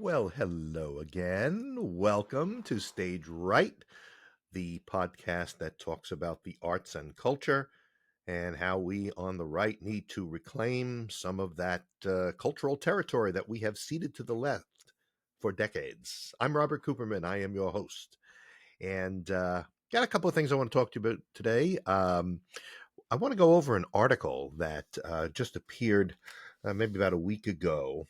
Well, hello again. Welcome to Stage Right, the podcast that talks about the arts and culture and how we on the right need to reclaim some of that cultural territory that we have ceded to the left for decades. I'm Robert Cooperman. I am your host. And got a couple of things I want to talk to you about today. I want to go over an article that just appeared maybe about a week ago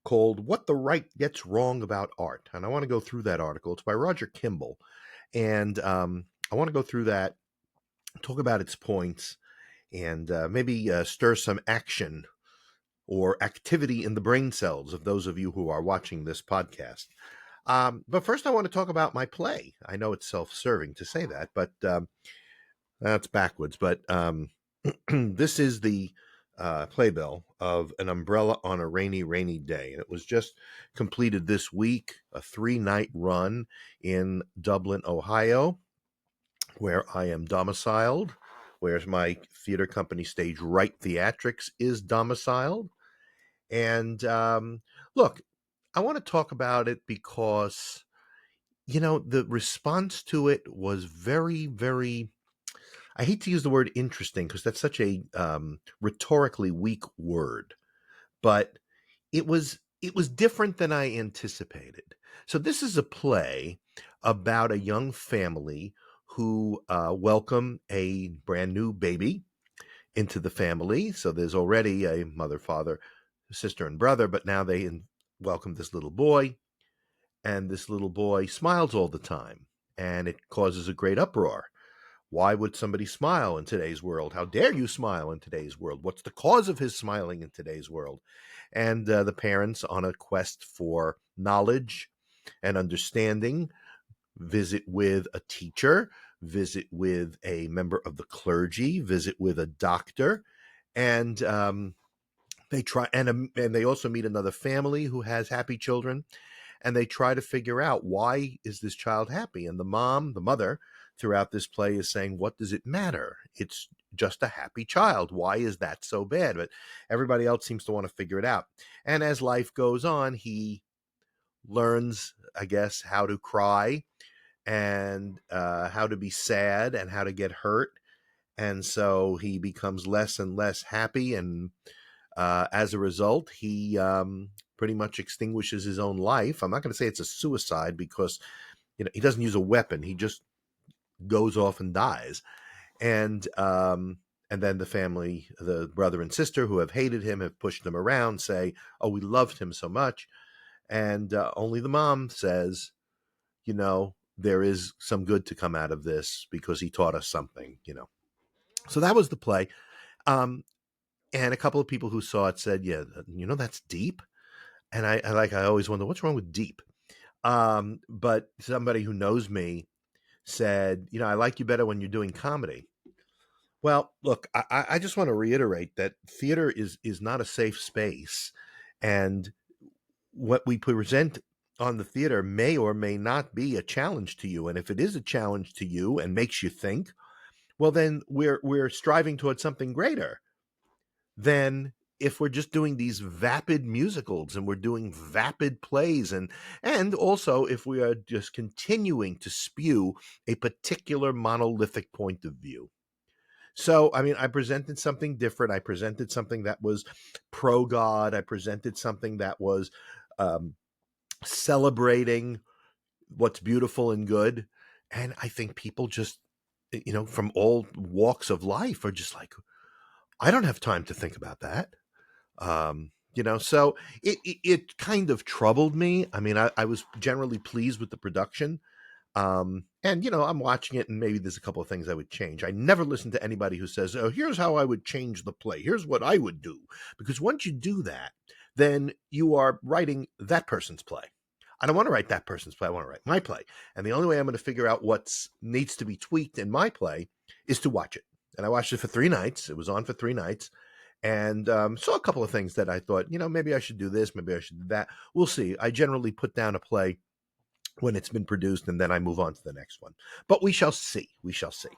called What the Right Gets Wrong About Art. And I want to go through that article. It's by Roger Kimball. And I want to go through that, talk about its points, and maybe stir some action or activity in the brain cells of those of you who are watching this podcast. But first, I want to talk about my play. I know it's self serving to say that, but that's backwards. But this is the playbill of An Umbrella on a Rainy, Rainy Day. And it was just completed this week, a 3-night run in Dublin, Ohio, where I am domiciled, where my theater company Stage Right Theatrics is domiciled. And look, I want to talk about it because, the response to it was very, very, I hate to use the word interesting because that's such a rhetorically weak word, but it was different than I anticipated. So this is a play about a young family who welcome a brand new baby into the family. So there's already a mother, father, sister, and brother, but now they welcome this little boy, and this little boy smiles all the time, and it causes a great uproar. Why would somebody smile in today's world? How dare you smile in today's world? What's the cause of his smiling in today's world? And the parents, on a quest for knowledge and understanding, visit with a teacher, visit with a member of the clergy, visit with a doctor, and they try and they also meet another family who has happy children, and they try to figure out, why is this child happy? And the mother, throughout this play is saying, what does it matter? It's just a happy child. Why is that so bad? But everybody else seems to want to figure it out. And as life goes on, he learns, I guess, how to cry and how to be sad and how to get hurt. And so he becomes less and less happy. And as a result, he pretty much extinguishes his own life. I'm not going to say it's a suicide because he doesn't use a weapon. He just goes off and dies. And then the family, the brother and sister who have hated him, have pushed him around, say, "Oh, we loved him so much." And only the mom says, there is some good to come out of this because he taught us something. So that was the play. Um, and a couple of people who saw it said, "Yeah, that's deep." And I always wonder, what's wrong with deep? But somebody who knows me said, "I like you better when you're doing comedy." Well, look, I just want to reiterate that theater is not a safe space, and what we present on the theater may or may not be a challenge to you. And if it is a challenge to you and makes you think, well, then we're striving towards something greater than if we're just doing these vapid musicals and we're doing vapid plays, and also if we are just continuing to spew a particular monolithic point of view. So, I mean, I presented something different. I presented something that was pro God. I presented something that was um, celebrating what's beautiful and good. And I think people just, from all walks of life are just like, I don't have time to think about that. So it kind of troubled me. I mean, I was generally pleased with the production. And I'm watching it, and maybe there's a couple of things I would change. I never listen to anybody who says, "Oh, here's how I would change the play. Here's what I would do." Because once you do that, then you are writing that person's play. I don't want to write that person's play. I want to write my play. And the only way I'm going to figure out what needs to be tweaked in my play is to watch it. And I watched it for 3 nights. It was on for 3 nights. And saw a couple of things that I thought, maybe I should do this, maybe I should do that. We'll see. I generally put down a play when it's been produced, and then I move on to the next one. But we shall see. We shall see.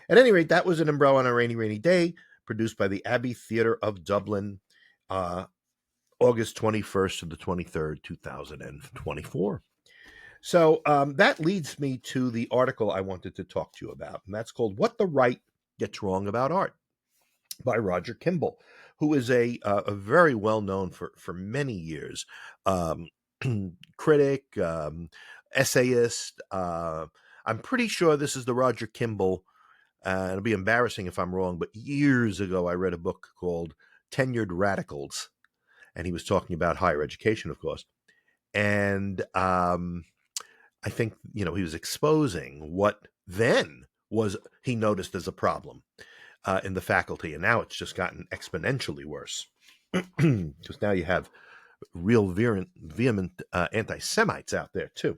At any rate, that was An Umbrella on a Rainy, Rainy Day, produced by the Abbey Theatre of Dublin, uh, August 21st to the 23rd, 2024. So that leads me to the article I wanted to talk to you about, and that's called What the Right Gets Wrong About Art by Roger Kimball, who is a very well known for many years um, critic, essayist. I'm pretty sure this is the Roger Kimball. It'll be embarrassing if I'm wrong, but years ago I read a book called Tenured Radicals, and he was talking about higher education, of course. And I think he was exposing what then was he noticed as a problem in the faculty, and now it's just gotten exponentially worse because now you have real vehement anti-Semites out there too.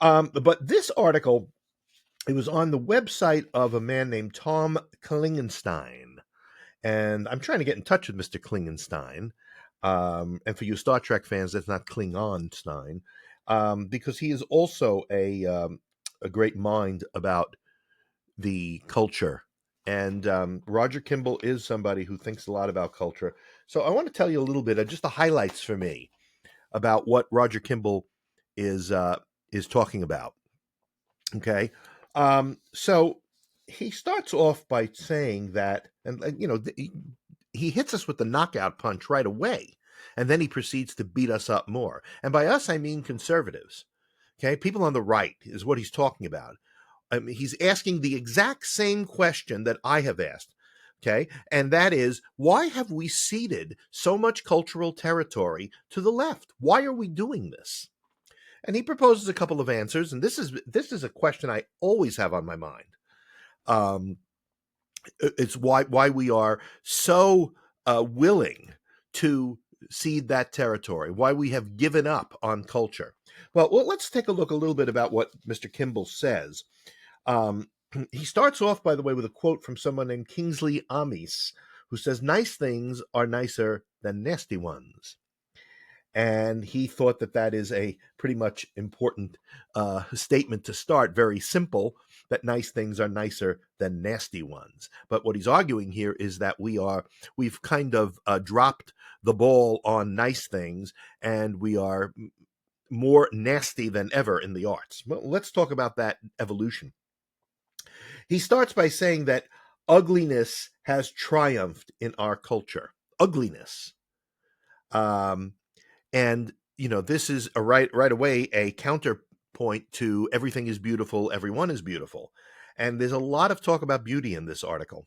But this article, it was on the website of a man named Tom Klingenstein, and I'm trying to get in touch with Mr. Klingenstein. And for you Star Trek fans, that's not Klingonstein, because he is also a great mind about the culture. And Roger Kimball is somebody who thinks a lot about culture. So I want to tell you a little bit of just the highlights for me about what Roger Kimball is talking about. Okay, so he starts off by saying that, and he hits us with the knockout punch right away, and then he proceeds to beat us up more. And by us, I mean conservatives. Okay, people on the right is what he's talking about. He's asking the exact same question that I have asked. Okay, and that is, why have we ceded so much cultural territory to the left? Why are we doing this? And he proposes a couple of answers, and this is a question I always have on my mind. It's why we are so willing to cede that territory, why we have given up on culture. Well, let's take a look a little bit about what Mr. Kimball says. He starts off, by the way, with a quote from someone named Kingsley Amis, who says, "Nice things are nicer than nasty ones." And he thought that is a pretty much important statement to start. Very simple, that nice things are nicer than nasty ones. But what he's arguing here is that we've kind of dropped the ball on nice things, and we are more nasty than ever in the arts. Well, let's talk about that evolution. He starts by saying that ugliness has triumphed in our culture. Ugliness. And this is right away a counterpoint to everything is beautiful, everyone is beautiful. And there's a lot of talk about beauty in this article.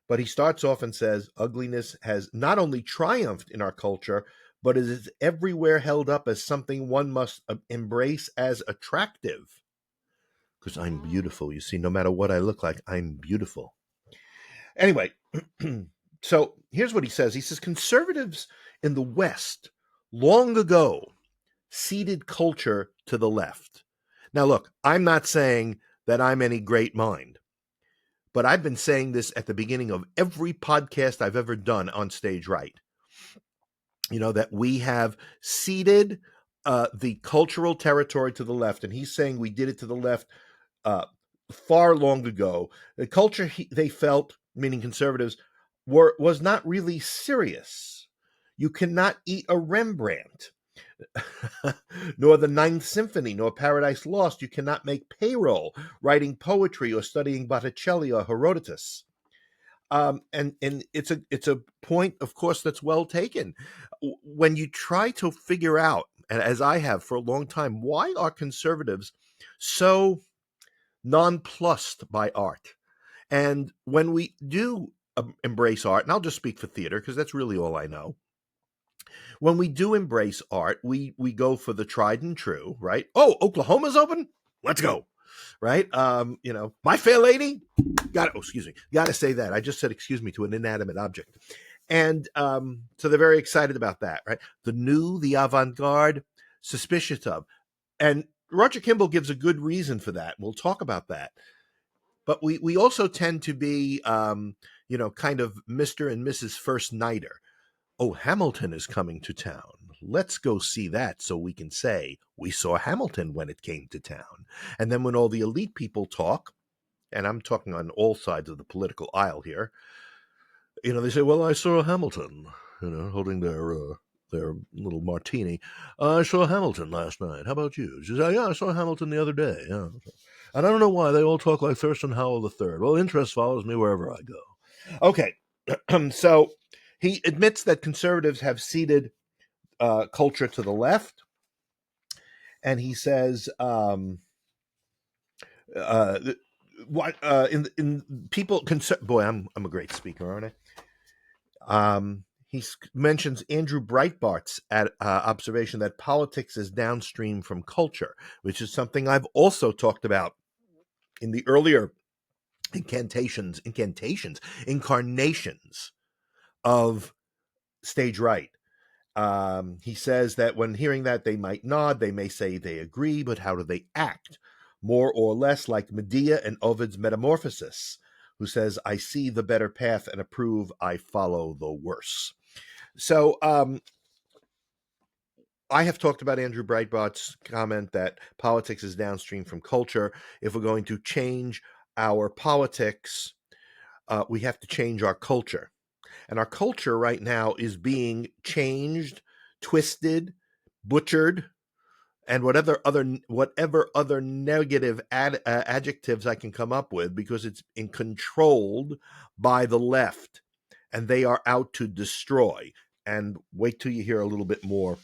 But he starts off and says ugliness has not only triumphed in our culture, but it is everywhere held up as something one must embrace as attractive. Because I'm beautiful. You see, no matter what I look like, I'm beautiful. Anyway, so here's what he says. He says conservatives in the West long ago ceded culture to the left. Now, look, I'm not saying that I'm any great mind, but I've been saying this at the beginning of every podcast I've ever done on Stage Right. That we have ceded the cultural territory to the left, and he's saying we did it to the left far long ago. The culture they felt, meaning conservatives, was not really serious. You cannot eat a Rembrandt, nor the Ninth Symphony, nor Paradise Lost. You cannot make payroll writing poetry or studying Botticelli or Herodotus. And it's a point, of course, that's well taken. When you try to figure out, and as I have for a long time, why are conservatives so nonplussed by art? And when we do embrace art, and I'll just speak for theater because that's really all I know. When we do embrace art, we go for the tried and true, right? Oh, Oklahoma's open? Let's go. Right? My Fair Lady? Got to say that. I just said excuse me to an inanimate object. And so they're very excited about that, right? The new, the avant-garde, suspicious of. And Roger Kimball gives a good reason for that. We'll talk about that. But we also tend to be, kind of Mr. and Mrs. First Nighter. Oh, Hamilton is coming to town. Let's go see that so we can say we saw Hamilton when it came to town. And then when all the elite people talk, and I'm talking on all sides of the political aisle here, they say, well, I saw Hamilton, holding their their little martini. I saw Hamilton last night. How about you? She said, yeah, I saw Hamilton the other day. Yeah. And I don't know why they all talk like Thurston Howell III. Well, interest follows me wherever I go. Okay, so he admits that conservatives have ceded culture to the left, and he says, uh, what in people boy, I'm a great speaker, aren't I? He mentions Andrew Breitbart's observation that politics is downstream from culture, which is something I've also talked about in the earlier incarnations of Stage Right. He says that when hearing that, they might nod, they may say they agree, but how do they act? More or less like Medea and Ovid's Metamorphosis, who says, I see the better path and approve, I follow the worse. So I have talked about Andrew Breitbart's comment that politics is downstream from culture. If we're going to change our politics, we have to change our culture. And our culture right now is being changed, twisted, butchered, and whatever other negative adjectives I can come up with, because it's controlled by the left, and they are out to destroy. And wait till you hear a little bit more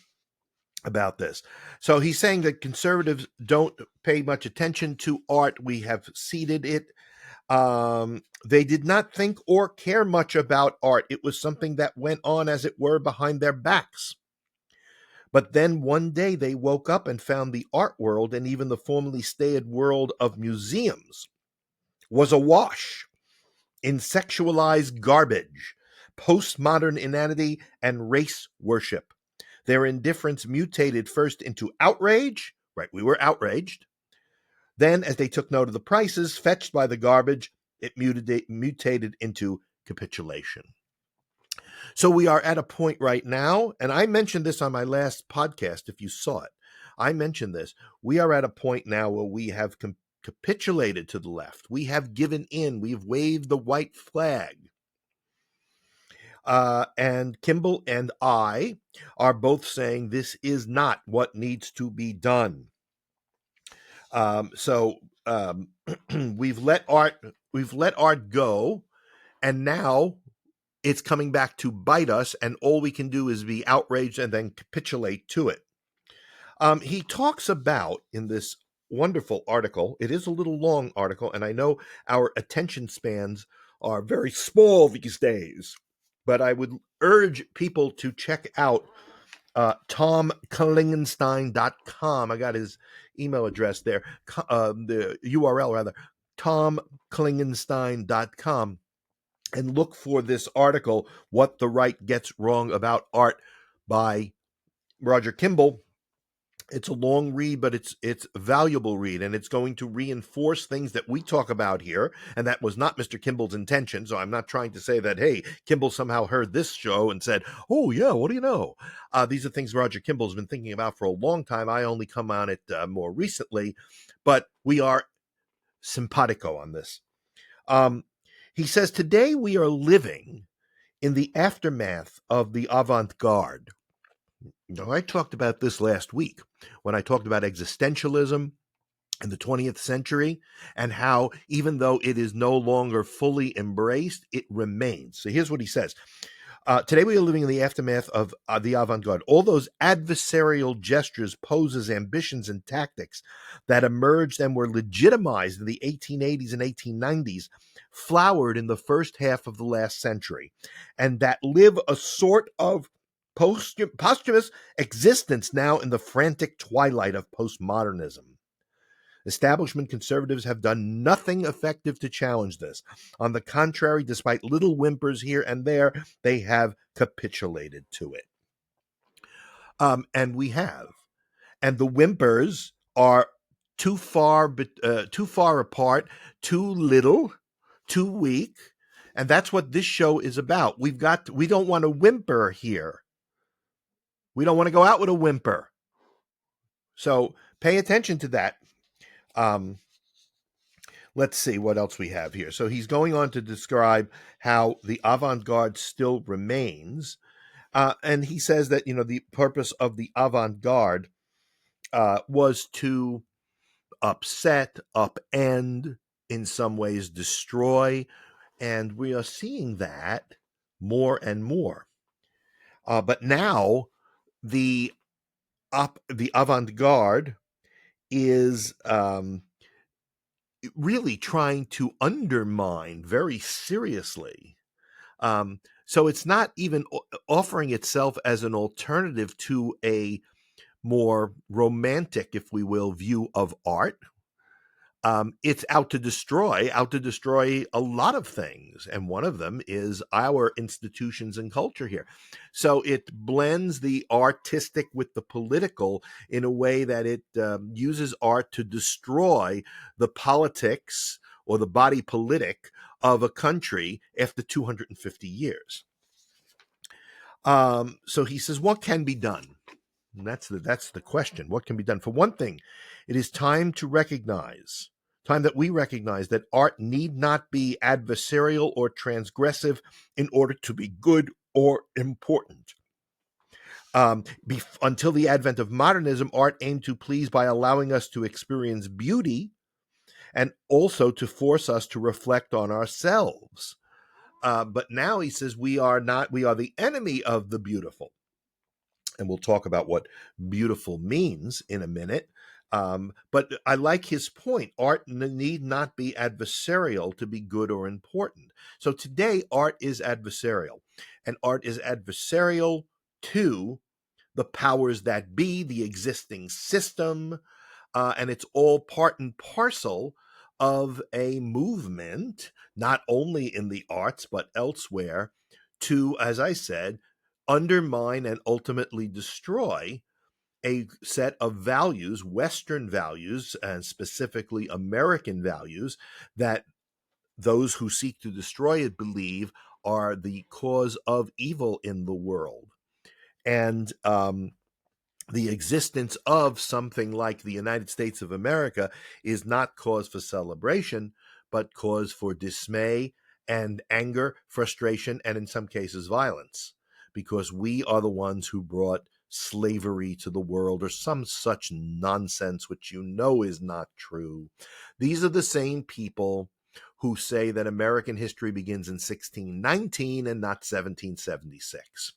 about this. So he's saying that conservatives don't pay much attention to art. We have ceded it. They did not think or care much about art. It was something that went on, as it were, behind their backs. But then one day they woke up and found the art world, and even the formerly staid world of museums, was awash in sexualized garbage, postmodern inanity, and race worship. Their indifference mutated first into outrage. Right, we were outraged. Then, as they took note of the prices fetched by the garbage, it mutated into capitulation. So we are at a point right now, and I mentioned this on my last podcast, if you saw it. I mentioned this. We are at a point now where we have capitulated to the left. We have given in. We've waved the white flag. And Kimball and I are both saying this is not what needs to be done. So we've let art go, and now it's coming back to bite us, and all we can do is be outraged and then capitulate to it. He talks about, in this wonderful article, it is a little long article, and I know our attention spans are very small these days, but I would urge people to check out tomklingenstein.com. I got his email address there, the URL rather, tomklingenstein.com, and look for this article, What the Right Gets Wrong About Art, by Roger Kimball. It's a long read, but it's a valuable read, and it's going to reinforce things that we talk about here, and that was not Mr. Kimball's intention. So I'm not trying to say that, hey, Kimball somehow heard this show and said, oh, yeah, what do you know? These are things Roger Kimball's been thinking about for a long time. I only come on it more recently, but we are simpatico on this. He says, today we are living in the aftermath of the avant-garde. Now, I talked about this last week when I talked about existentialism in the 20th century and how, even though it is no longer fully embraced, it remains. So here's what he says. Today we are living in the aftermath of the avant-garde. All those adversarial gestures, poses, ambitions, and tactics that emerged and were legitimized in the 1880s and 1890s flowered in the first half of the last century, and that live a sort of posthumous existence now in the frantic twilight of postmodernism. Establishment conservatives have done nothing effective to challenge this. On the contrary, despite little whimpers here and there, they have capitulated to it. And we have. And the whimpers are too far apart, too little, too weak. And that's what this show is about. We don't want to whimper here. We don't want to go out with a whimper. So pay attention to that. Let's see what else we have here. So he's going on to describe how the avant-garde still remains. And he says that, the purpose of the avant-garde was to upset, upend, in some ways destroy, and we are seeing that more and more. But now the the avant-garde is really trying to undermine very seriously. So it's not even offering itself as an alternative to a more romantic, if we will, view of art. It's out to destroy a lot of things. And one of them is our institutions and culture here. So it blends the artistic with the political in a way that it uses art to destroy the politics or the body politic of a country after 250 years. So he says, what can be done? And that's the question. What can be done? For one thing, it is time that we recognize that art need not be adversarial or transgressive in order to be good or important. Until the advent of modernism, art aimed to please by allowing us to experience beauty and also to force us to reflect on ourselves. But now he says we are the enemy of the beautiful. And we'll talk about what beautiful means in a minute. But I like his point. Art need not be adversarial to be good or important. So today, art is adversarial, and art is adversarial to the powers that be, the existing system, and it's all part and parcel of a movement, not only in the arts, but elsewhere, to, as I said, undermine and ultimately destroy a set of values, Western values, and specifically American values, that those who seek to destroy it believe are the cause of evil in the world. And the existence of something like the United States of America is not cause for celebration, but cause for dismay and anger, frustration, and in some cases violence, because we are the ones who brought slavery to the world or some such nonsense, which is not true. These are the same people who say that American history begins in 1619 and not 1776.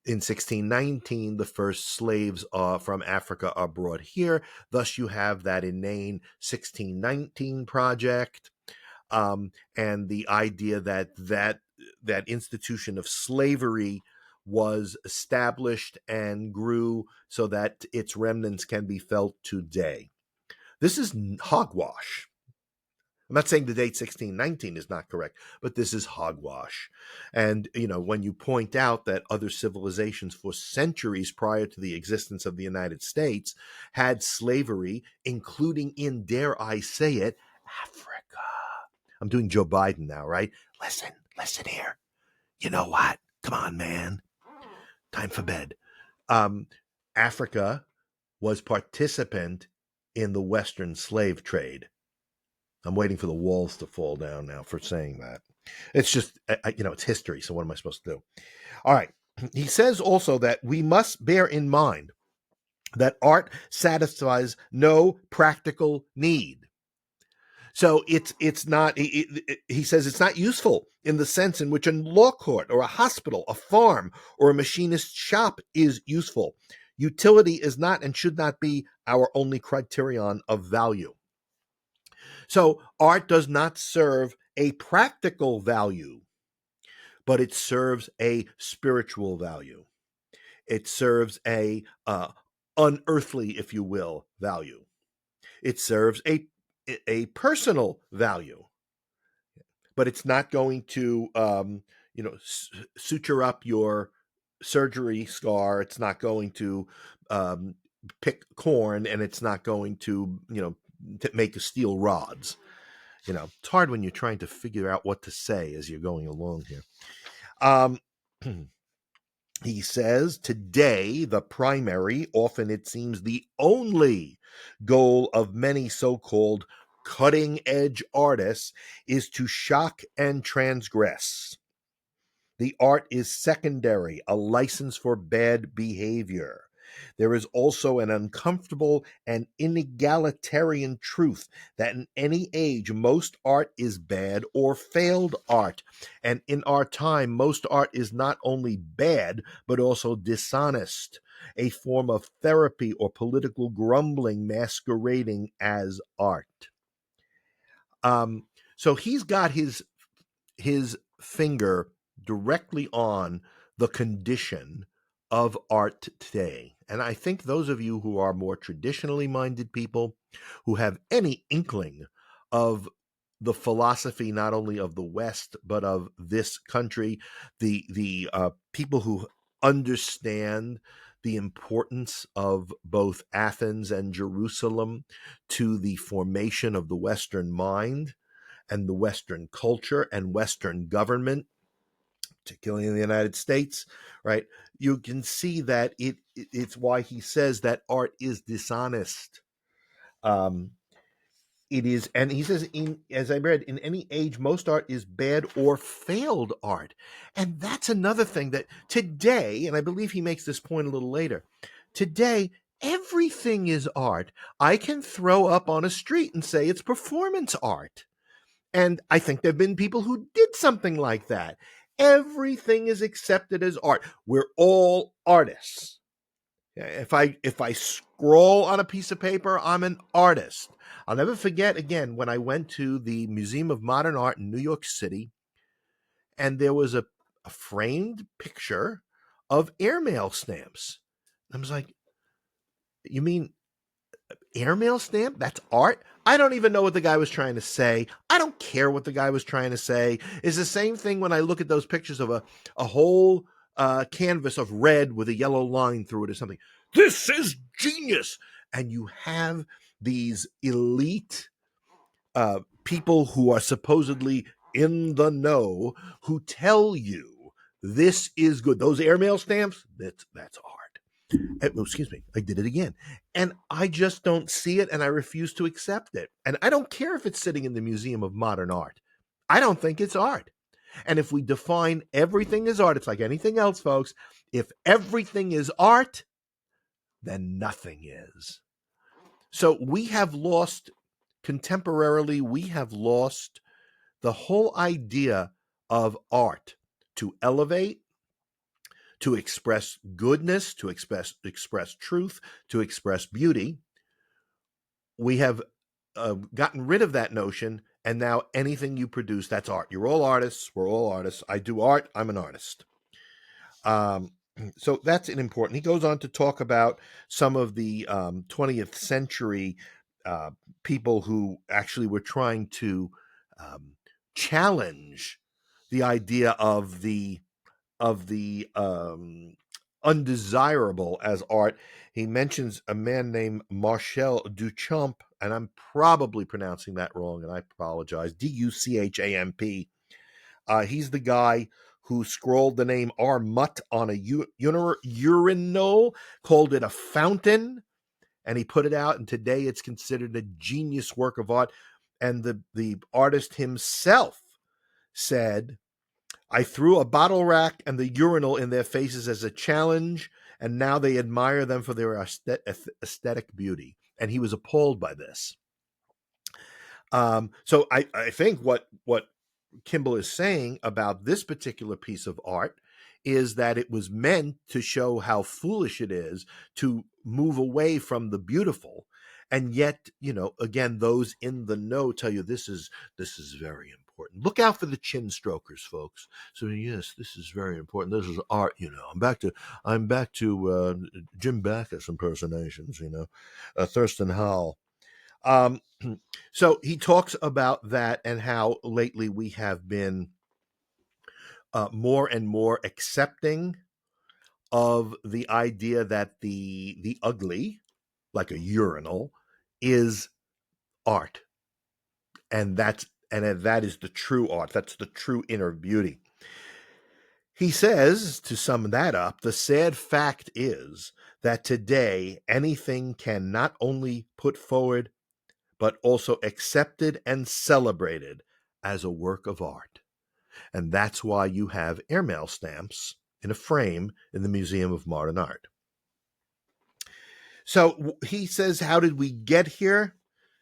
In 1619, the first slaves from Africa are brought here. Thus, you have that inane 1619 project, and the idea that institution of slavery was established and grew so that its remnants can be felt today. This is hogwash. I'm not saying the date 1619 is not correct, but this is hogwash. And, when you point out that other civilizations for centuries prior to the existence of the United States had slavery, including in, dare I say it, Africa. I'm doing Joe Biden now, right? Listen here. You know what? Come on, man. Time for bed. Africa was participant in the Western slave trade. I'm waiting for the walls to fall down now for saying that. It's just, it's history. So what am I supposed to do? All right. He says also that we must bear in mind that art satisfies no practical need. So it's not, he says it's not useful in the sense in which a law court or a hospital, a farm, or a machinist's shop is useful. Utility is not and should not be our only criterion of value. So art does not serve a practical value, but it serves a spiritual value. It serves a unearthly, if you will, value. It serves a personal value, but it's not going to suture up your surgery scar. It's not going to pick corn, and it's not going to make steel rods. It's hard when you're trying to figure out what to say as you're going along here. He says, today, the primary, often it seems the only goal of many so-called cutting-edge artists is to shock and transgress. The art is secondary, a license for bad behavior. There is also an uncomfortable and inegalitarian truth that in any age, most art is bad or failed art. And in our time, most art is not only bad, but also dishonest, a form of therapy or political grumbling masquerading as art. Um, so he's got his finger directly on the condition of art today. And I think those of you who are more traditionally minded people, who have any inkling of the philosophy not only of the West but of this country, the people who understand the importance of both Athens and Jerusalem to the formation of the Western mind and the Western culture and Western government, particularly in the United States, right? You can see that it's why he says that art is dishonest. Um, it is, and he says, in as I read, in any age, most art is bad or failed art, and that's another thing that today, and I believe he makes this point a little later. Today, everything is art. I can throw up on a street and say it's performance art. And I think there have been people who did something like that. Everything is accepted as art. We're all artists. If I scroll on a piece of paper, I'm an artist. I'll never forget again when I went to the Museum of Modern Art in New York City, and there was a framed picture of airmail stamps. I was like, you mean airmail stamp? That's art? I don't even know what the guy was trying to say. I don't care what the guy was trying to say. It's the same thing when I look at those pictures of a whole canvas of red with a yellow line through it or something. This is genius. And you have these elite people who are supposedly in the know who tell you this is good. Those airmail stamps, that's art. Excuse me, I did it again. And I just don't see it and I refuse to accept it. And I don't care if it's sitting in the Museum of Modern Art. I don't think it's art. And if we define everything as art, it's like anything else, folks. If everything is art, then nothing is. So we have lost, contemporarily, we have lost the whole idea of art to elevate, to express goodness, to express truth, to express beauty. We have gotten rid of that notion, and now anything you produce, that's art. You're all artists. We're all artists. I do art. I'm an artist. Um, so that's an important. He goes on to talk about some of the 20th century uh, people who actually were trying to um, challenge the idea of the undesirable as art. He mentions a man named Marcel Duchamp, and I'm probably pronouncing that wrong, and I apologize. Duchamp. He's the guy who scrawled the name R. Mutt on a urinal, called it a fountain, and he put it out. And today it's considered a genius work of art. And the artist himself said, I threw a bottle rack and the urinal in their faces as a challenge, and now they admire them for their aesthetic beauty. And he was appalled by this. So I think what Kimball is saying about this particular piece of art is that it was meant to show how foolish it is to move away from the beautiful. And yet, again, those in the know tell you this is very important. Look out for the chin strokers, folks. So yes, this is very important. This is art. I'm back to Jim Backus impersonations. Thurston Howell. Um, so he talks about that and how lately we have been more and more accepting of the idea that the ugly, like a urinal, is art, and that is the true art. That's the true inner beauty. He says, to sum that up, the sad fact is that today anything can not only put forward but also accepted and celebrated as a work of art. And that's why you have airmail stamps in a frame in the Museum of Modern Art. So he says, how did we get here?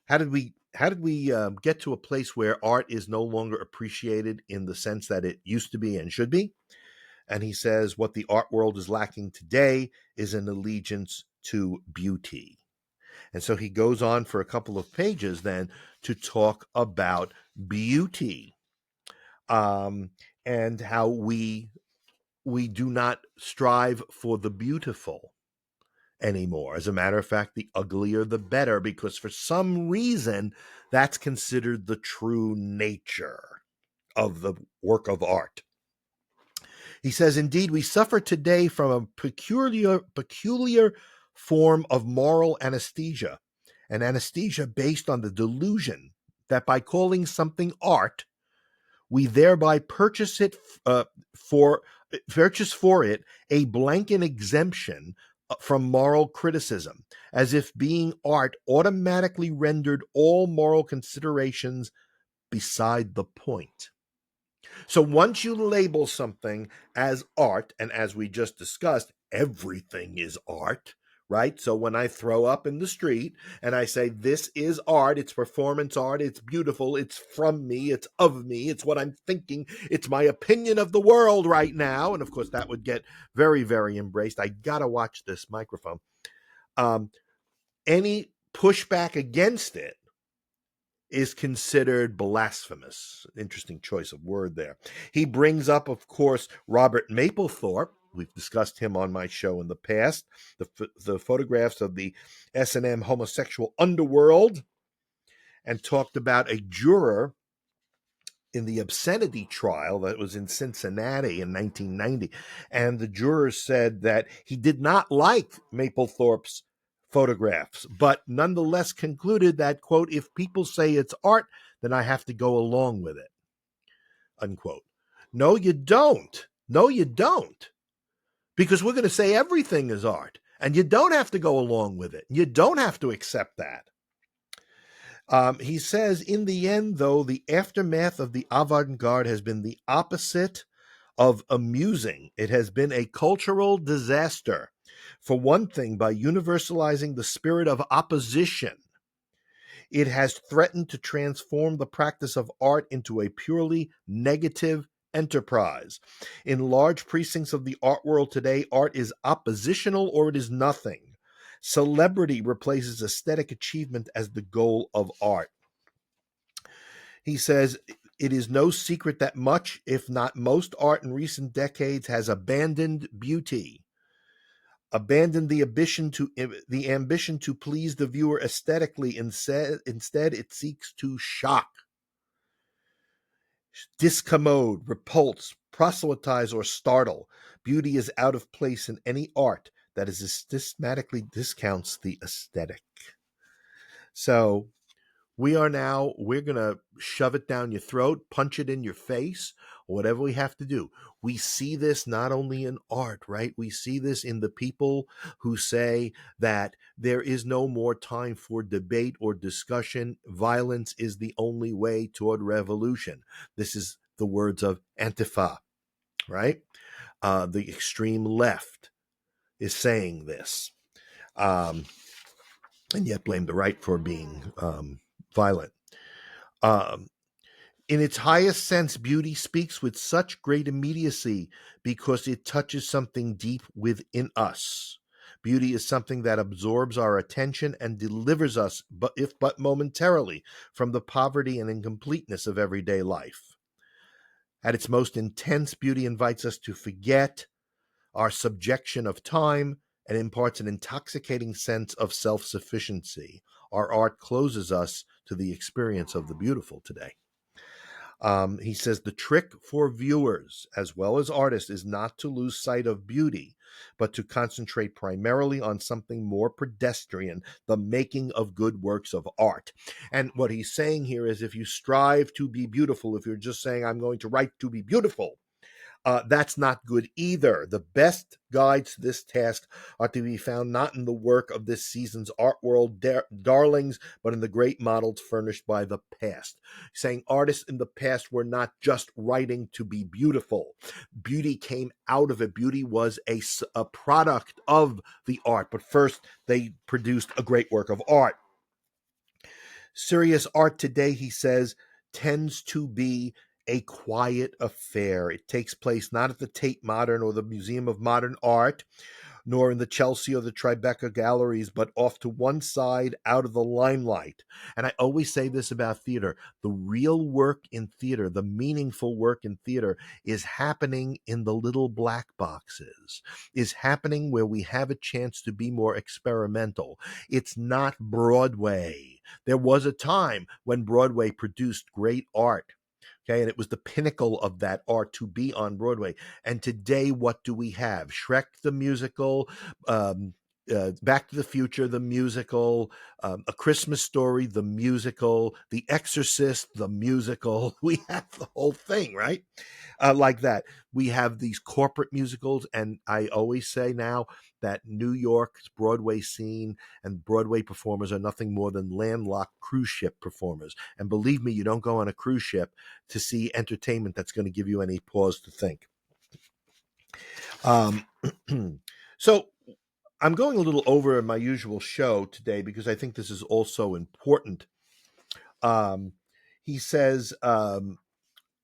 How did we get to a place where art is no longer appreciated in the sense that it used to be and should be? And he says what the art world is lacking today is an allegiance to beauty. And so he goes on for a couple of pages then to talk about beauty, um, and how we do not strive for the beautiful anymore. As a matter of fact, the uglier the better, because for some reason that's considered the true nature of the work of art. He says, indeed, we suffer today from a peculiar form of moral anesthesia, an anesthesia based on the delusion that by calling something art, we thereby purchase for it a blanket exemption from moral criticism, as if being art automatically rendered all moral considerations beside the point. So once you label something as art, and as we just discussed, everything is art, right? So when I throw up in the street and I say, this is art, it's performance art, it's beautiful, it's from me, it's of me, it's what I'm thinking, it's my opinion of the world right now. And of course, that would get very, very embraced. I got to watch this microphone. Any pushback against it is considered blasphemous. Interesting choice of word there. He brings up, of course, Robert Mapplethorpe. We've discussed him on my show in the past. The photographs of the S&M homosexual underworld, and talked about a juror in the obscenity trial that was in Cincinnati in 1990. And the juror said that he did not like Mapplethorpe's photographs, but nonetheless concluded that, quote, if people say it's art, then I have to go along with it, unquote. No, you don't. No, you don't. Because we're going to say everything is art, and you don't have to go along with it. You don't have to accept that. He says, in the end, though, the aftermath of the avant-garde has been the opposite of amusing. It has been a cultural disaster. For one thing, by universalizing the spirit of opposition, it has threatened to transform the practice of art into a purely negative enterprise. In large precincts of the art world today, art is oppositional or it is nothing. Celebrity replaces aesthetic achievement as the goal of art. He says, it is no secret that much, if not most, art in recent decades has abandoned beauty, abandoned the ambition to please the viewer aesthetically. Instead, it seeks to shock, discommode, repulse, proselytize, or startle. Beauty is out of place in any art that is systematically discounts the aesthetic. So we're going to shove it down your throat, punch it in your face, or whatever we have to do. We see this not only in art, right? We see this in the people who say that there is no more time for debate or discussion. Violence is the only way toward revolution. This is the words of Antifa, right? The extreme left is saying this, and yet blame the right for being violent. In its highest sense, beauty speaks with such great immediacy because it touches something deep within us. Beauty is something that absorbs our attention and delivers us, if but momentarily, from the poverty and incompleteness of everyday life. At its most intense, beauty invites us to forget our subjection of time and imparts an intoxicating sense of self-sufficiency. Our art closes us to the experience of the beautiful today. He says the trick for viewers as well as artists is not to lose sight of beauty, but to concentrate primarily on something more pedestrian, the making of good works of art. And what he's saying here is if you strive to be beautiful, if you're just saying, I'm going to write to be beautiful, That's not good either. The best guides to this task are to be found not in the work of this season's art world darlings, but in the great models furnished by the past. Saying artists in the past were not just writing to be beautiful. Beauty came out of it. Beauty was a product of the art, but first they produced a great work of art. Serious art today, he says, tends to be a quiet affair. It takes place not at the Tate Modern or the Museum of Modern Art, nor in the Chelsea or the Tribeca galleries, but off to one side out of the limelight. And I always say this about theater: the real work in theater, the meaningful work in theater, is happening in the little black boxes, is happening where we have a chance to be more experimental. It's not Broadway. There was a time when Broadway produced great art. Okay, and it was the pinnacle of that art to be on Broadway. And today, what do we have? Shrek the musical, Back to the Future the musical, A Christmas Story the musical, The Exorcist the musical. We have the whole thing, right? Like that. We have these corporate musicals, and I always say now that New York's Broadway scene and Broadway performers are nothing more than landlocked cruise ship performers. And believe me, you don't go on a cruise ship to see entertainment that's going to give you any pause to think. Um, so I'm going a little over my usual show today because I think this is also important. Um, he says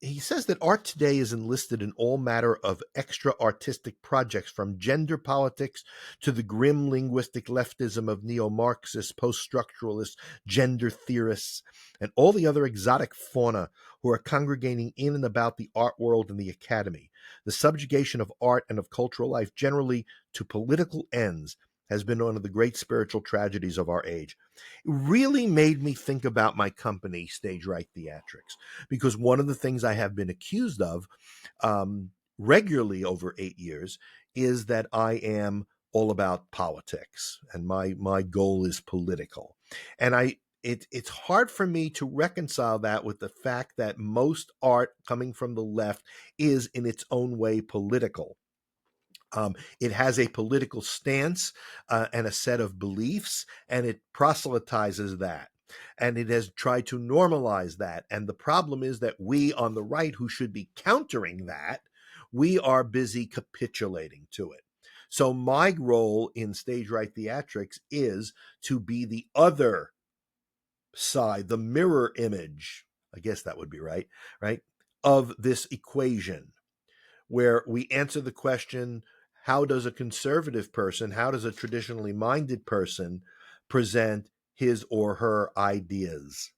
he says that art today is enlisted in all matter of extra artistic projects, from gender politics to the grim linguistic leftism of neo-Marxist, post-structuralist, gender theorists, and all the other exotic fauna who are congregating in and about the art world and the academy. The subjugation of art and of cultural life generally to political ends has been one of the great spiritual tragedies of our age. It really made me think about my company, Stage Right Theatrics, because one of the things I have been accused of regularly over 8 years is that I am all about politics, and my goal is political, and it's hard for me to reconcile that with the fact that most art coming from the left is in its own way political. It has a political stance and a set of beliefs, and it proselytizes that. And it has tried to normalize that. And the problem is that we on the right, who should be countering that, we are busy capitulating to it. So my role in Stage Right Theatrics is to be the other side, the mirror image, I guess that would be right, of this equation, where we answer the question: how does a conservative person, how does a traditionally minded person present his or her ideas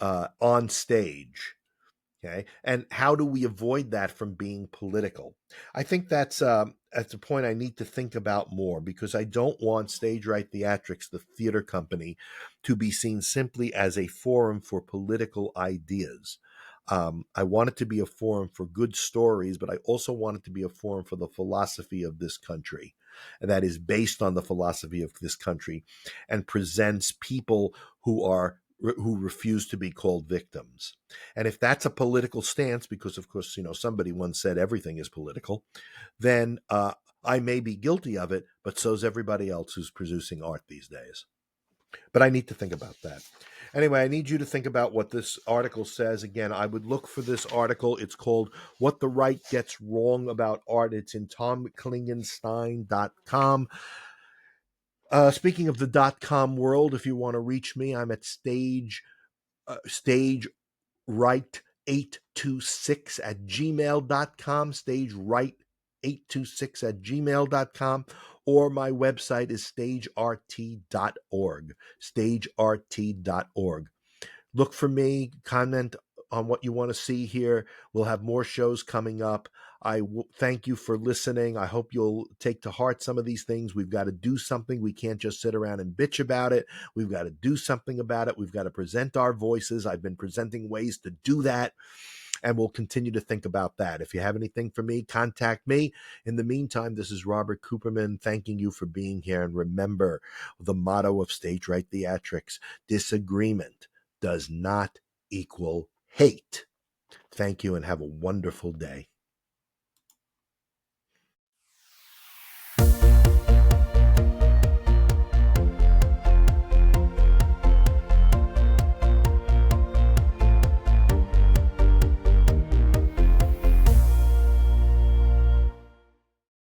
on stage? Okay, and how do we avoid that from being political? I think that's a point I need to think about more, because I don't want Stage Right Theatrics, the theater company, to be seen simply as a forum for political ideas. I want it to be a forum for good stories, but I also want it to be a forum for the philosophy of this country, and that is based on the philosophy of this country, and presents people who refuse to be called victims. And if that's a political stance, because of course, somebody once said everything is political, then I may be guilty of it, but so's everybody else who's producing art these days. But I need to think about that. Anyway, I need you to think about what this article says. Again, I would look for this article. It's called What the Right Gets Wrong About Art. It's in tomklingenstein.com. Speaking of the .com world, if you want to reach me, I'm at stage right 826 at gmail.com, stage right 826 at gmail.com, or my website is stagert.org, stagert.org. Look for me, comment on what you want to see here. We'll have more shows coming up. Thank you for listening. I hope you'll take to heart some of these things. We've got to do something. We can't just sit around and bitch about it. We've got to do something about it. We've got to present our voices. I've been presenting ways to do that, and we'll continue to think about that. If you have anything for me, contact me. In the meantime, this is Robert Cooperman thanking you for being here. And remember the motto of Stage Right Theatrics: disagreement does not equal hate. Thank you, and have a wonderful day.